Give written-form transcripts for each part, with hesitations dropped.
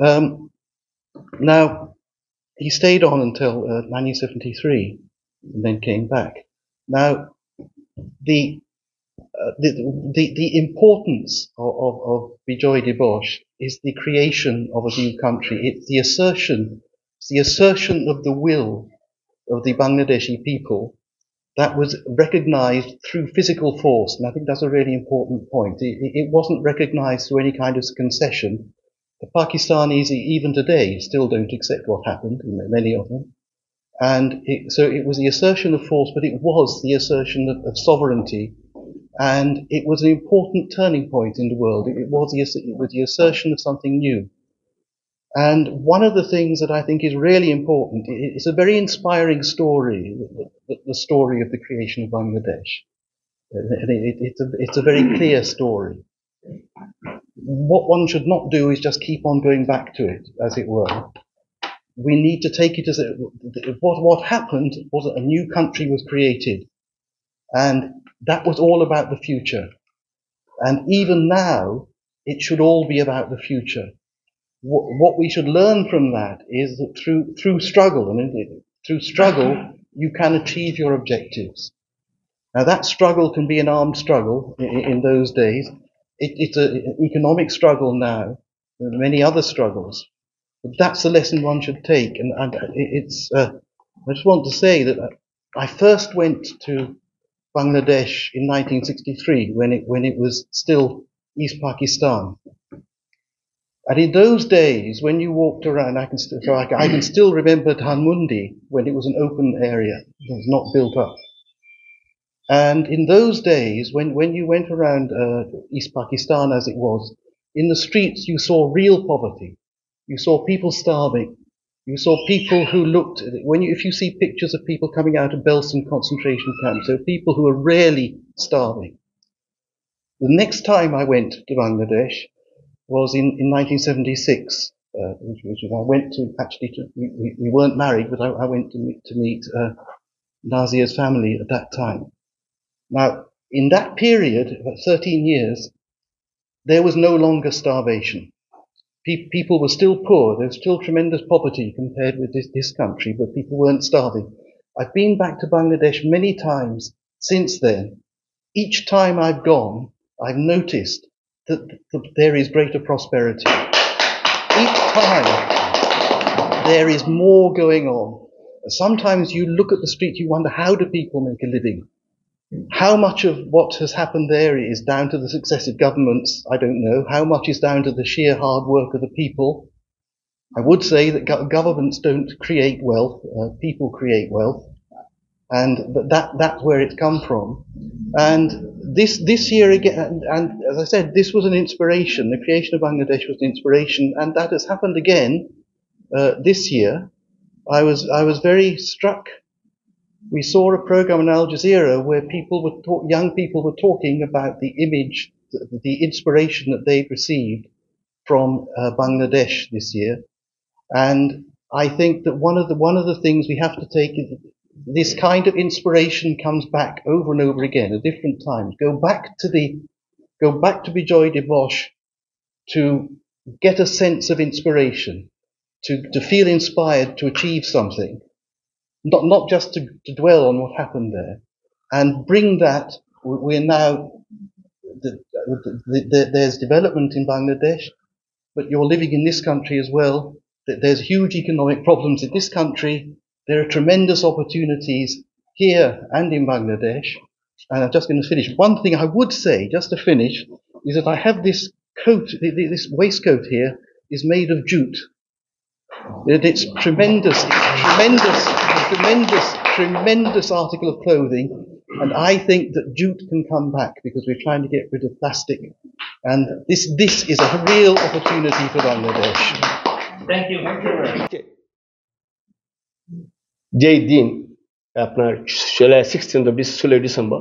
Um, Now, he stayed on until 1973 and then came back. Now, the the importance of Bijoy Dibosh is the creation of a new country. It's the assertion of the will of the Bangladeshi people that was recognized through physical force. And I think that's a really important point. It wasn't recognized through any kind of concession. The Pakistanis, even today, still don't accept what happened, many of them. And so it was the assertion of force, but it was the assertion of sovereignty. And it was an important turning point in the world. It was the assertion of something new. And one of the things that I think is really important, it's a very inspiring story, the story of the creation of Bangladesh. It's a very clear story. What one should not do is just keep on going back to it, as it were. We need to take it as what happened was that a new country was created, and that was all about the future. And even now, it should all be about the future. What we should learn from that is that through struggle, and through struggle, you can achieve your objectives. Now, that struggle can be an armed struggle in those days. It's an economic struggle now. There are many other struggles. But that's the lesson one should take. And I just want to say that I first went to Bangladesh in 1963 when it was still East Pakistan. And in those days, when you walked around, I can still remember Dhanmundi when it was an open area. It was not built up. And in those days, when you went around East Pakistan as it was, in the streets you saw real poverty. You saw people starving. You saw people who looked, if you see pictures of people coming out of Belsen concentration camps, there are people who are really starving. The next time I went to Bangladesh was in 1976, which I went to, we weren't married, but I went to meet Nazia's family at that time. Now, in that period, about 13 years, there was no longer starvation. People were still poor. There was still tremendous poverty compared with this country, but people weren't starving. I've been back to Bangladesh many times since then. Each time I've gone, I've noticed that there is greater prosperity. Each time there is more going on. Sometimes you look at the street, you wonder, how do people make a living? How much of what has happened there is down to the successive governments, I don't know. How much is down to the sheer hard work of the people? I would say that governments don't create wealth, people create wealth. And that's where it's come from. And this year again, and as I said, this was an inspiration. The creation of Bangladesh was an inspiration, and that has happened again this year. I was very struck. We saw a program on Al Jazeera where young people were talking about the image, the inspiration that they'd received from Bangladesh this year. And I think that one of the things we have to take is this kind of inspiration comes back over and over again at different times. Go back to Bijoy Dibosh to get a sense of inspiration, to feel inspired to achieve something. Not just to dwell on what happened there, and bring that. We're now there's development in Bangladesh, but you're living in this country as well. There's huge economic problems in this country. There are tremendous opportunities here and in Bangladesh. And I'm just going to finish. One thing I would say, just to finish, is that I have this coat, this waistcoat here, is made of jute. It's tremendous. Tremendous article of clothing, and I think that jute can come back because we're trying to get rid of plastic, and this is a real opportunity for Bangladesh. Thank you. যেই দিন আপনার 16th of December,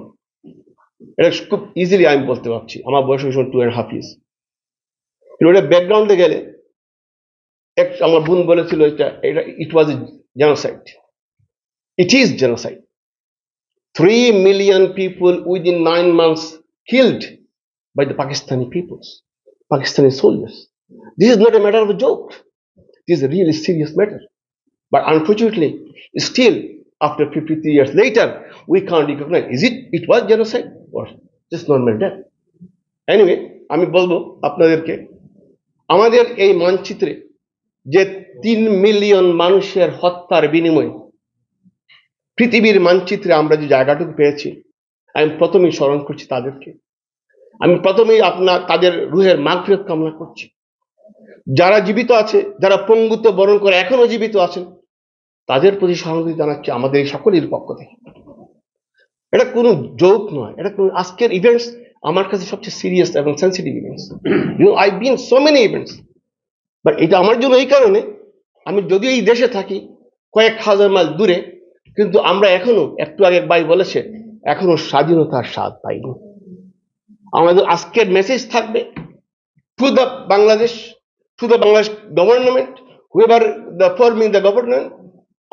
এটা খুব easily আমি বলতে পারছি, আমার বয়স হয়েছিল 2.5 years। এটা ব্যাকগ্রাউন্ডে গেলে আমার বোন বলেছিল it was a genocide. It is genocide. 3 million people within 9 months killed by the Pakistani peoples, Pakistani soldiers. This is not a matter of a joke. This is a really serious matter. But unfortunately, still, after 53 years later, we can't recognize, it was genocide or just normal death? Anyway, আমি বলবো আপনাদেরকে, আমাদের এই মানচিত্রে যে 3 million মানুষের হত্যার বিনিময়ে পৃথিবীর মানচিত্রে আমরা যে জায়গাটুকু পেয়েছি, আমি প্রথমেই স্মরণ করছি তাদেরকে। আমি প্রথমেই তাদের রুহের মাগফিরাত কামনা করছি। যারা জীবিত আছে, যারা পঙ্গুত্ব বরণ করে এখনো জীবিত আছেন, তাদের প্রতি সহানুভূতি জানাচ্ছি আমাদের এই সকলের পক্ষ থেকে। এটা কোনো জোক নয়, এটা কোনো আজকের ইভেন্টস আমার কাছে সবচেয়ে সিরিয়াস এবং sensitive events. I been so many events, but এটা আমার জন্য এই কারণে, আমি যদিও এই দেশে থাকি কয়েক হাজার মাইল দূরে, কিন্তু আমরা এখনো, একটু আগে ভাই বলেছে, এখনো স্বাধীনতার স্বাদ পাইনি। আমাদের আজকের মেসেজ থাকবে to the Bangladesh, to the Bangladesh government, whoever the forming the government,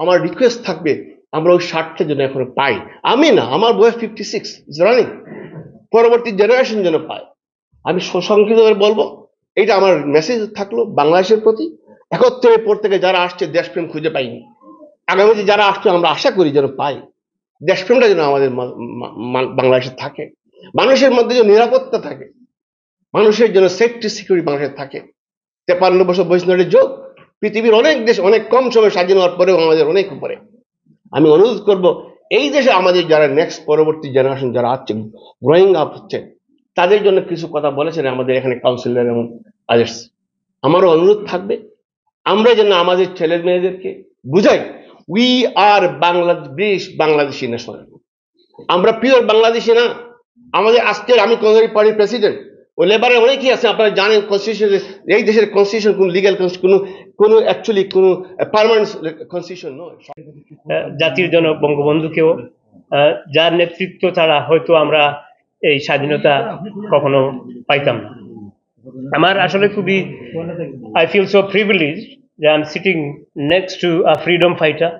আমার রিকোয়েস্ট থাকবে আমরা ওই 60টা যেন এখনো পাই। আমি না, আমার বয়স 56 রানিং, পরবর্তী জেনারেশন যেন পায়। আমি সংক্ষিপ্তভাবে বলবো, এটা আমার মেসেজ থাকলো বাংলাদেশের প্রতি। 71-এর পর থেকে যারা আসছে দেশপ্রেম খুঁজে পাইনি, আগামীতে যারা আসছে আমরা আশা করি যেন পাই। দেশপ্রেমটা যেন আমাদের বাংলাদেশে থাকে, মানুষের মধ্যে যেন নিরাপত্তা থাকে, মানুষের যেন সেফটি সিকিউরিটি বাংলাদেশে থাকে। 53 বছর বয়স নয় যোগ, পৃথিবীর অনেক দেশ অনেক কম সময় স্বাধীন হওয়ার পরেও আমাদের অনেক উপরে। আমি অনুরোধ করব, এই দেশে আমাদের যারা নেক্সট পরবর্তী জেনারেশন যারা আছে, গ্রোয়িং আপ হচ্ছে, তাদের জন্য কিছু কথা বলেছেন আমাদের এখানে কাউন্সিলর এবং আদার্স। আমারও অনুরোধ থাকবে আমরা যেন আমাদের ছেলে মেয়েদেরকে বুঝাই, উই আর বাংলাদেশি ন্যাশনাল। আমরা পিওর বাংলাদেশি না। আমাদের আজকের, আমি কংগ্রেস পার্টির প্রেসিডেন্ট, ওই লেবারের অনেকেই আছে, আপনারা জানেন কনস্টিটিউশন, এই দেশের কনস্টিটিউশন কোন লিগ্যাল কোনো অ্যাকচুয়ালি কোনো পার্মানেন্ট কনস্টিটিউশন নয়। জাতির জনক বঙ্গবন্ধুকেও, যার নেতৃত্ব ছাড়া হয়তো আমরা এই স্বাধীনতা কখনো পাইতাম না। আমার আসলে খুবই, I feel so privileged that I'm sitting next to a freedom fighter,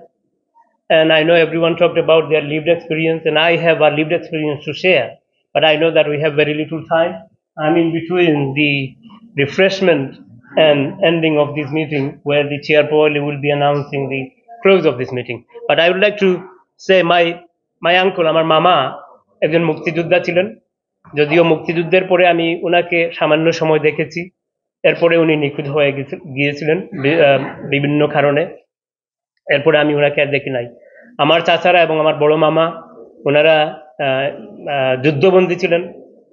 and I know everyone talked about their lived experience, and I have a lived experience to share, but I know that we have very little time. I'm in between the refreshment and ending of this meeting, where the chair probably will be announcing the close of this meeting. But I would like to say my uncle, আমার মামা একজন মুক্তিযোদ্ধা ছিলেন। যদিও মুক্তিযুদ্ধের পরে আমি ওনাকে সামান্য সময় দেখেছি, এরপরে উনি নিখোঁজ হয়ে গিয়েছিলেন বিভিন্ন কারণে। এরপরে আমি ওনাকে আর দেখি নাই। আমার চাচারা এবং আমার বড় মামা, ওনারা যুদ্ধবন্দী ছিলেন।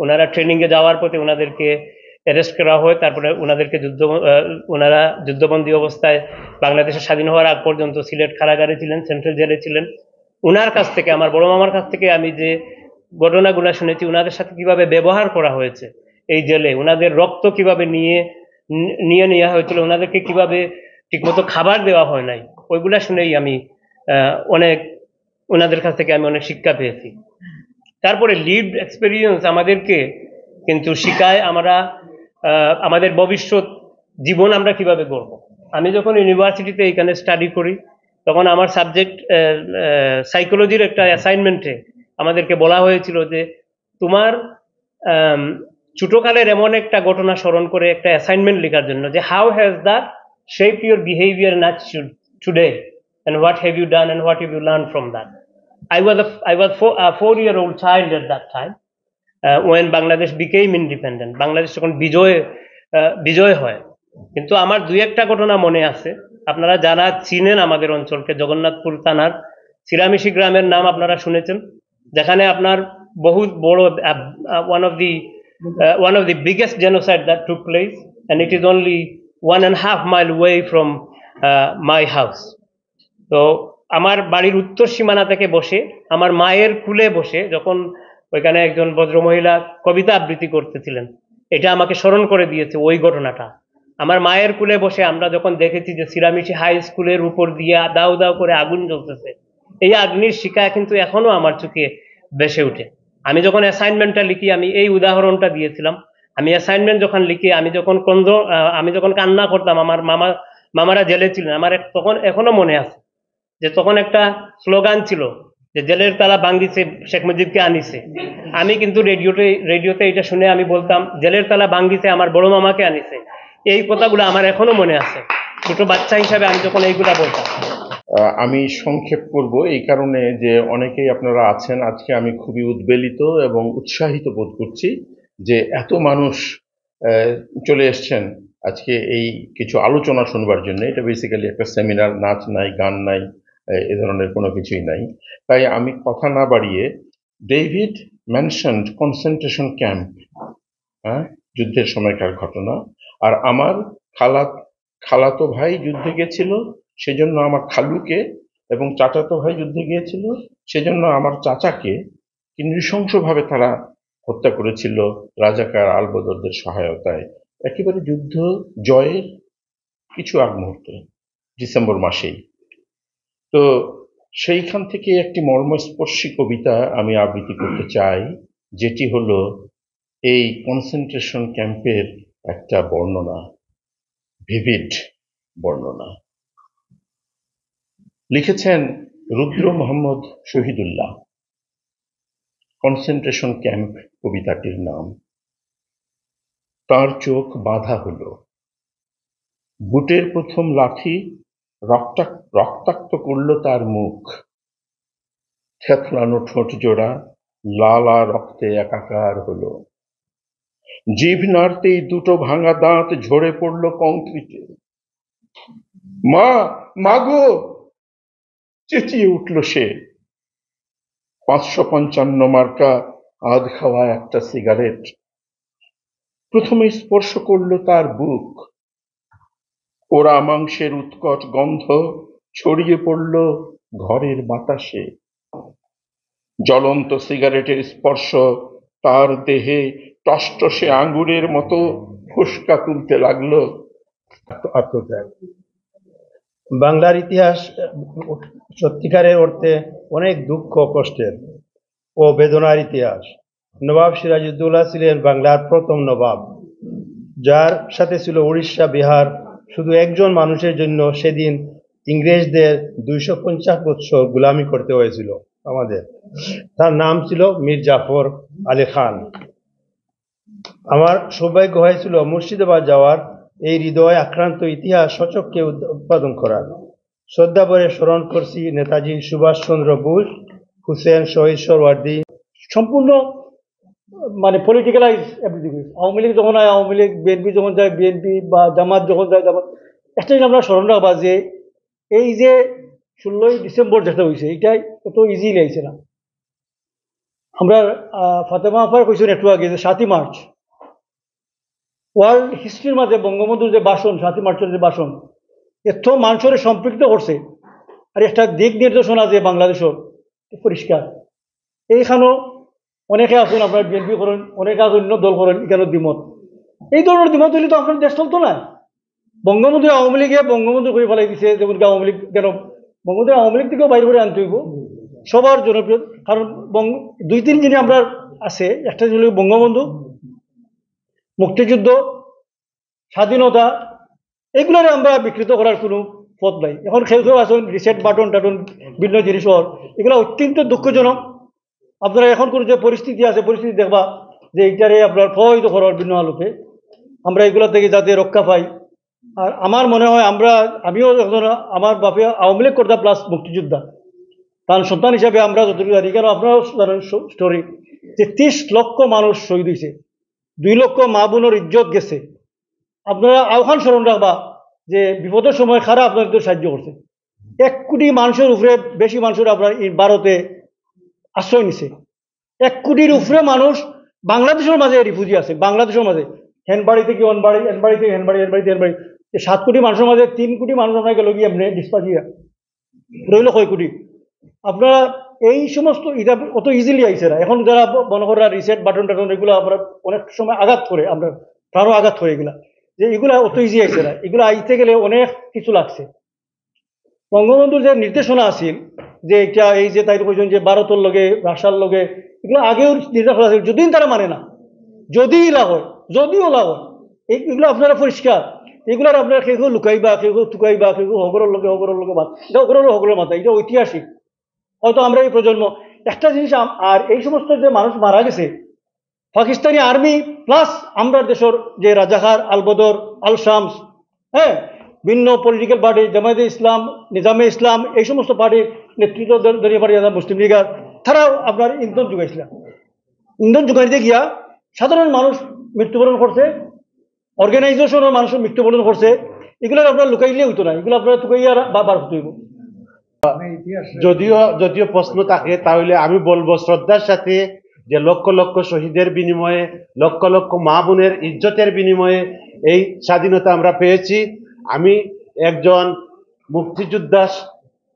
ওনারা ট্রেনিংয়ে যাওয়ার পথে ওনাদেরকে অ্যারেস্ট করা হয়, তারপরে ওনাদেরকে ওনারা যুদ্ধবন্দী অবস্থায় বাংলাদেশের স্বাধীন হওয়ার আগ পর্যন্ত সিলেট কারাগারে ছিলেন, সেন্ট্রাল জেলে ছিলেন। ওনার কাছ থেকে, আমার বড় মামার কাছ থেকে আমি যে ঘটনাগুলো শুনেছি, ওনাদের সাথে কিভাবে ব্যবহার করা হয়েছে এই জেলে, ওনাদের রক্ত কিভাবে নিয়ে নেওয়া হয়েছিল, ওনাদেরকে কিভাবে ঠিকমতো খাবার দেওয়া হয় নাই, ওইগুলা শুনেই আমি ওনাদের কাছ থেকে আমি অনেক শিক্ষা পেয়েছি। তারপরে লিভড এক্সপেরিয়েন্স আমাদেরকে কিন্তু শিখায় আমরা আমাদের ভবিষ্যৎ জীবন আমরা কিভাবে গড়ব। আমি যখন ইউনিভার্সিটিতে এখানে স্টাডি করি, তখন আমার সাবজেক্ট সাইকোলজির একটা অ্যাসাইনমেন্টে আমাদেরকে বলা হয়েছিল যে তোমার ছোটকালের এমন একটা ঘটনা স্মরণ করে একটা অ্যাসাইনমেন্ট লেখার জন্য, যে how has that shaped your behavior and attitude today, and what have you done and what have you learned from that. I was a 4-year-old child at that time, when Bangladesh became independent. Bangladesh যখন বিজয় হয়, কিন্তু আমার দুই একটা ঘটনা মনে আছে। আপনারা যারা চিনেন আমাদের অঞ্চলকে, জগন্নাথপুর থানার সিরামিশি গ্রামের নাম আপনারা শুনেছেন, যেখানে আপনার বহু বড় one of the biggest genocide that took place, and it is only 1.5 mile away from my house. তো আমার বাড়ির উত্তর সীমানা থেকে বসে, আমার মায়ের কুলে বসে, যখন ওইখানে একজন ভদ্রমহিলা কবিতা আবৃত্তি করতেছিলেন, এটা আমাকে স্মরণ করে দিয়েছে ওই ঘটনাটা। আমার মায়ের কুলে বসে আমরা যখন দেখেছি যে সিরামিশি হাই স্কুলের উপর দিয়ে দাউ দাউ করে আগুন জ্বলতেছে, এই আগুনের শিখা কিন্তু এখনো আমার চোখে ভেসে উঠে। আমি যখন অ্যাসাইনমেন্টটা লিখি, আমি এই উদাহরণটা দিয়েছিলাম। আমি অ্যাসাইনমেন্ট যখন লিখি, আমি যখন কান্না করতাম, আমার মামারা জেলে ছিলেন, আমার তখন এখনো মনে আছে যে তখন একটা স্লোগান ছিল যে জেলের তালা ভাঙ্গিছে, শেখ মুজিবকে আনিছে। আমি কিন্তু রেডিওতে এটা শুনে আমি বলতাম জেলের তালা ভাঙ্গিছে, আমার বড় মামাকে আনিছে। এই কথাগুলো আমার এখনো মনে আছে। ছোট বাচ্চা হিসাবে আমি যখন এইগুলা বলতাম। আমি সংক্ষেপ করব এই কারণে যে অনেকেই আপনারা আছেন, আজকে আমি খুবই উদ্বেলিত এবং উৎসাহিত বোধ করছি যে এত মানুষ চলে এসছেন আজকে এই কিছু আলোচনা শুনবার জন্য। এটা বেসিক্যালি একটা সেমিনার, নাচ নাই, গান নাই, এ ধরনের কোনো কিছুই নাই। তাই আমি কথা না বাড়িয়ে, ডেভিড মেনশনড কনসেন্ট্রেশন ক্যাম্প, যুদ্ধের সময়কার ঘটনা। আর আমার খালাতো ভাই যুদ্ধে গেছিল, সেজন্য আমার খালুকে, এবং চাচাতো ভাই যুদ্ধে গিয়েছিল, সেজন্য আমার চাচাকে নৃশংসভাবে তারা হত্যা করেছিল রাজাকার আলবদরদের সহায়তায়, একেবারে যুদ্ধ জয়ের কিছু আগ মুহূর্তে, ডিসেম্বর মাসেই। তো সেইখান থেকে একটি মর্মস্পর্শী কবিতা আমি আবৃত্তি করতে চাই, যেটি হলো এই কনসেন্ট্রেশন ক্যাম্পের একটা বর্ণনা, ভিভিড বর্ণনা। লিখেছেন রুদ্র মোহাম্মদ শহীদুল্লাহ। কনসেন্ট্রেশন ক্যাম্প কবিতাটির নাম। তার চোখ বাঁধা হলো, বুটের প্রথম লাথি রক্তাক্ত করল তার মুখ, থেতলানো ঠোঁট জোড়া লালা রক্তে একাকার হলো, জিভ নাড়তেই দুটো ভাঙা দাঁত ঝরে পড়ল কংক্রিটে। মা গো, চেঁচিয়ে উঠল সে। 555 মার্কা আধ খাওয়া একটা সিগারেট প্রথমে স্পর্শ করল তার বুক। পোড়া মাংসের উৎকট গন্ধ ছড়িয়ে পড়ল ঘরের বাতাসে। জ্বলন্ত সিগারেটের স্পর্শ তার দেহে টসটসে আঙ্গুরের মতো ফুসকা তুলতে লাগলো। আত্মত্যাগ। বাংলার ইতিহাস সত্যিকারের অর্থে অনেক দুঃখ, কষ্টের ও বেদনার ইতিহাস। নবাব সিরাজউদ্দৌলা ছিলেন বাংলার প্রথম নবাব, যার সাথে ছিল উড়িষ্যা, বিহার। শুধু একজন মানুষের জন্য সেদিন ইংরেজদের 250 বছর গোলামি করতে হয়েছিল আমাদের। তার নাম ছিল মীর জাফর আলী খান। আমার সৌভাগ্য হয়েছিল মুর্শিদাবাদ যাওয়ার, এই হৃদয় আক্রান্ত ইতিহাস সচক্ষে উৎপাদন করার। শ্রদ্ধা ভরে স্মরণ করছি নেতাজি সুভাষচন্দ্র বোস, হুসেন শহীদ সোহরাওয়ার্দী। সম্পূর্ণ মানে পলিটিক্যালাইজ এভরিথিং। আওয়ামী লীগ যখন হয় আওয়ামী লীগ, বিএনপি যখন যায় বিএনপি, বা জামাত যখন যায় জামাত। একটা জিনিস আমরা স্মরণ রাখবা যে এই যে 16ই ডিসেম্বর যেটা হয়েছে, এইটাই অত ইজিলি আইছে না। আমরা ফাতেমা আফার কইছেন একটু আগে যে 7ই মার্চ ওয়ার্ল্ড হিস্ট্রির মাঝে বঙ্গবন্ধুর যে ভাষণ, 7ই মার্চের যে ভাষণ, এত মানুষের সম্পৃক্ত করছে। আর একটা দিক নির্দেশনা যে বাংলাদেশের পরিষ্কার। এইখানেও অনেকে আছেন আপনার বিএনপি করেন, অনেকে আছেন অন্য দল করেন, এখানে দ্বিমত। এই ধরনের দ্বিমত হইলে তো আপনার দেশ চলতো না। বঙ্গবন্ধু আওয়ামী লীগে বঙ্গবন্ধু করে ফেলাই দিছে, যেমন আওয়ামী লীগ কেন বঙ্গবন্ধু আওয়ামী লীগ থেকেও বাইরে করে আনতে হইব সবার জনপ্রিয়। কারণ 2-3 জিনিস আমরা আছে, একটা ছিল বঙ্গবন্ধু, মুক্তিযুদ্ধ, স্বাধীনতা, এগুলোর আমরা বিকৃত করার কোনো পথ নাই। এখন কেউ আসুন রিসেট বাটন টাটন বিভিন্ন জিনিস, এগুলো অত্যন্ত দুঃখজনক। আপনারা এখন কোনো যে পরিস্থিতি আছে, পরিস্থিতি দেখবা যে এইটারে আপনার প্রভাবিত করার বিভিন্ন আলোতে আমরা এগুলো থেকে যাতে রক্ষা পাই। আর আমার মনে হয় আমিও এখন আমার বাপে আওয়ামী লীগ করতাম প্লাস মুক্তিযোদ্ধা, কারণ সন্তান হিসাবে আমরা যতটুকু জানি। কেন আপনারাও জানেন স্টোরি যে 30 লক্ষ মানুষ শহীদ হয়েছে, 2 লক্ষ মা বোনের ইজ্জত গেছে। আপনারা আহ্বান স্মরণ রাখবা যে বিপদের সময় খারাপ আপনাদের সাহায্য করছে। 1 কোটি মানুষের উপরে বেশি মানুষের আপনার ভারতে আশ্রয় নিছে। 1 কোটির উপরে মানুষ বাংলাদেশের মাঝে রিফিউজি আছে, বাংলাদেশের মাঝে। হেনবাড়ি থেকে অনবাড়ি, এনবাড়ি থেকে হেনবাড়ি, এনবাড়ি থেকে হেনবাড়ি। 7 কোটি মানুষের মাঝে 3 কোটি মানুষ আপনার গেল গিয়ে এমনি ডিসপাজিয়া রইল কয় কোটি। আপনারা এই সমস্ত এটা অত ইজিলি আইছে না। এখন যারা মনে করা রিসেট বাটন টাটন এগুলো আমরা অনেক সময় আঘাত করে, আমরা প্রাণও আঘাত করে এগুলা, যে এগুলা অত ইজি আইছে না। এগুলো আইতে গেলে অনেক কিছু লাগছে। বঙ্গবন্ধুর যে নির্দেশনা আছিল যে এটা এই যে তাই কইছেন যে ভারতের লগে রাশিয়ার লগে, এগুলো আগেও নির্দেশনা আছিল, যদিও তারা মানে না, যদিও লাভ হয়, এগুলো আপনারা পরিষ্কার। এগুলার আপনারা কেউ লুকাইবা, কেউ টুকাইবা, কেউ হগরের লগে মাত, এটা হগরের মাথা, এটা ঐতিহাসিক। হয়তো আমরা এই প্রজন্ম একটা জিনিস, আর এই সমস্ত যে মানুষ মারা গেছে পাকিস্তানি আর্মি প্লাস আমরা দেশের যে রাজাকার আলবদর, আল শামস, হ্যাঁ, ভিন্ন পলিটিক্যাল পার্টি জামায়াতে ইসলাম, নিজামে ইসলাম, এই সমস্ত পার্টির নেতৃত্ব দলীয় পার্টি মুসলিম লীগার, তারাও আপনার ইন্ধন যোগাইছিলাম। ইন্ধন যোগাইতে গিয়া সাধারণ মানুষ মৃত্যুবরণ করছে, অর্গানাইজেশনের মানুষ মৃত্যুবরণ করছে। এগুলো আপনার লুকাইলে হইতো না, এগুলো আপনার টুকাইয়া বার হতে হইব। যদিও প্রশ্ন থাকে, তাহলে আমি বলবো শ্রদ্ধার সাথে যে লক্ষ লক্ষ শহীদের বিনিময়ে, লক্ষ লক্ষ মা বোনের ইজ্জতের বিনিময়ে এই স্বাধীনতা আমরা পেয়েছি। আমি একজন মুক্তিযোদ্ধা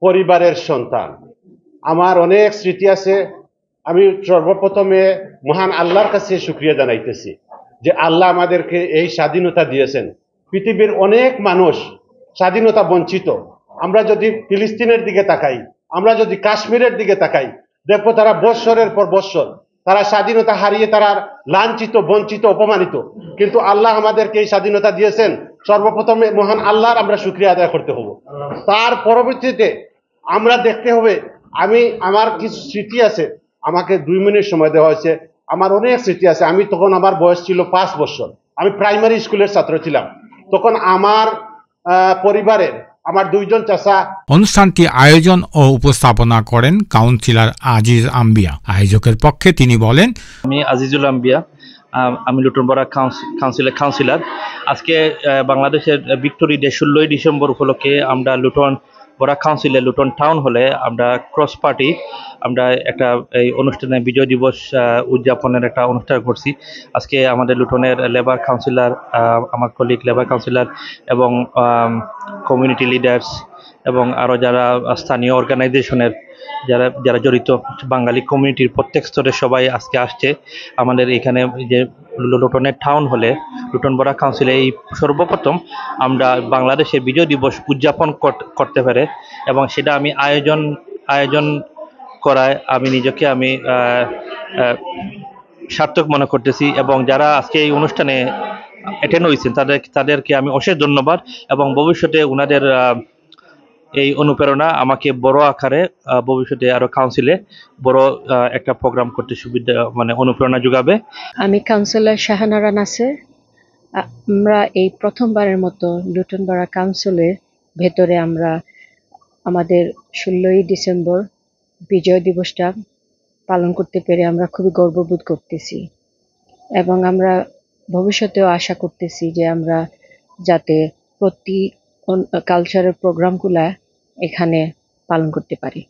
পরিবারের সন্তান, আমার অনেক স্মৃতি আছে। আমি সর্বপ্রথমে মহান আল্লাহর কাছে শুকরিয়া জানাইতেছি যে আল্লাহ আমাদেরকে এই স্বাধীনতা দিয়েছেন। পৃথিবীর অনেক মানুষ স্বাধীনতা বঞ্চিত। আমরা যদি ফিলিস্তিনের দিকে তাকাই, আমরা যদি কাশ্মীরের দিকে তাকাই, দেখবো তারা বৎসরের পর বৎসর তারা স্বাধীনতা হারিয়ে তারা লাঞ্ছিত, বঞ্চিত, অপমানিত। কিন্তু আল্লাহ আমাদেরকে এই স্বাধীনতা দিয়েছেন, সর্বপ্রথমে মহান আল্লাহর আমরা শুকরিয়া আদায় করতে হবে। তার পরবর্তীতে আমরা দেখতে হবে, আমার কিছু স্মৃতি আছে, আমাকে 2 মিনিট সময় দেওয়া হয়েছে। আমার অনেক স্মৃতি আছে। তখন আমার বয়স ছিল 5 বছর, আমি প্রাইমারি স্কুলের ছাত্র ছিলাম। তখন আমার পরিবারের আমার 2 জন চাচা। অনুষ্ঠানটি আয়োজন ও উপস্থাপনা করেন কাউন্সিলর আজিজ আম্বিয়া। আয়োজকের পক্ষে তিনি বলেন, আমি আজিজুল আম্বিয়া, আমি লুটনপাড়া কাউন্সিলর। আজকে বাংলাদেশের ভিক্টোরি ডে 16ই ডিসেম্বর উপলক্ষে আমরা লুটনপাড়া কাউন্সিলে লুটন টাউন হলে আমরা ক্রস পার্টি আমরা একটা এই অনুষ্ঠানে বিজয় দিবস উদযাপনের একটা অনুষ্ঠান করছি। আজকে আমাদের লুটনের লেবার কাউন্সিলর, আমার কলিগ লেবার কাউন্সিলর এবং কমিউনিটি লিডার্স এবং আরও যারা স্থানীয় অর্গানাইজেশনের যারা জড়িত বাঙালি কমিউনিটির প্রত্যেক স্তরের সবাই আজকে আসছে আমাদের এখানে যে লুটনের টাউন হলে লুটনপাড়া কাউন্সিলে এই সর্বপ্রথম আমরা বাংলাদেশের বিজয় দিবস উদযাপন করতে পারে এবং সেটা আমি আয়োজন করায় আমি নিজেকে সার্থক মনে করতেছি এবং যারা আজকে এই অনুষ্ঠানে অ্যাটেন্ড হয়েছেন তাদেরকে আমি অশেষ ধন্যবাদ এবং ভবিষ্যতে ওনাদের এই অনুপ্রেরণা আমাকে বড় আকারে ভবিষ্যতে আরো কাউন্সিলে বড় একটা প্রোগ্রাম করতে সুবিধা অনুপ্রেরণা যোগাবে। আমি কাউন্সিলর শাহানারা নাসির। আমরা এই প্রথমবারের মতো লুটনপাড়া কাউন্সিলের ভেতরে আমরা আমাদের 16ই ডিসেম্বর বিজয় দিবসটা পালন করতে পেরে আমরা খুবই গর্ববোধ করতেছি এবং আমরা ভবিষ্যতেও আশা করতেছি যে আমরা যাতে প্রতি কালচারাল প্রোগ্রামগুলা এখানে পালন করতে পারি।